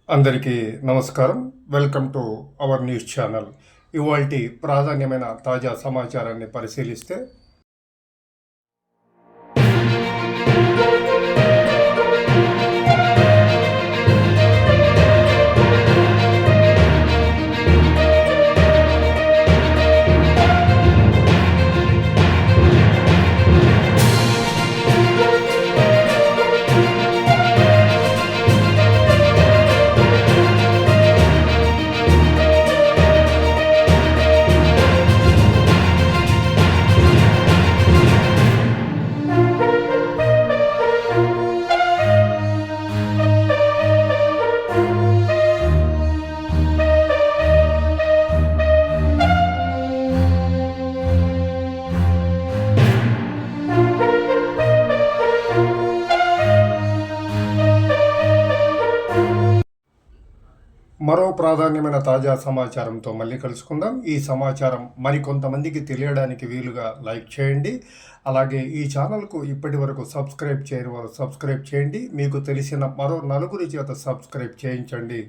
అందరికీ నమస్కారం. Welcome to our news channel. ఇవాల్టి ప్రాధాన్యమైన తాజా సమాచారాన్ని పరిశీలిస్తే మరో ప్రాధాన్యమైన తాజా సమాచారంతో మళ్ళీ కలుసుకుందాం. ఈ సమాచారం మరికొంతమందికి తెలియడానికి వీలుగా లైక్ చేయండి. అలాగే ఈ ఛానల్కు ఇప్పటి వరకు సబ్స్క్రైబ్ చేయని వారు సబ్స్క్రైబ్ చేయండి. మీకు తెలిసిన మరో నలుగురి చేత సబ్స్క్రైబ్ చేయించండి.